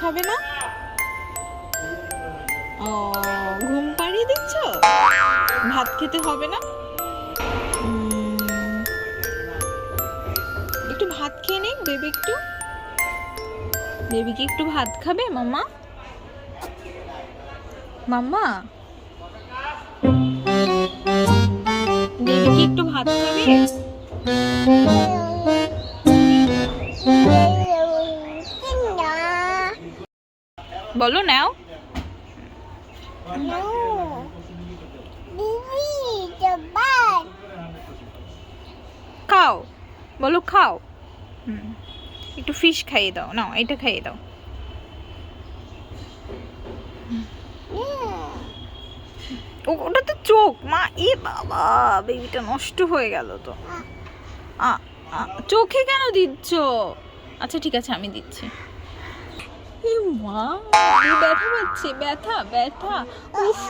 খাবে না? ও, ঘুম পাড়িয়ে দিচ্ছ? ভাত খেতে হবে না? একটু ভাত খেয়ে নে বেবি, বেবি কি একটু ভাত খাবে মাম্মা? মাম্মা, বেবি কি একটু ভাত খাবে? বলো নাও। খাও, বলো খাও। একটু ফিশ খাইয়ে দাও, নাও এটা খাইয়ে দাও। ওটা তো চোখ মা, এ বাবা, বেবিটা নষ্ট হয়ে গেল তো। চোখে কেন দিচ্ছ? আচ্ছা ঠিক আছে, আমি দিচ্ছি। মা, ব্যথা পাচ্ছে, ব্যথা ব্যথা। উফ,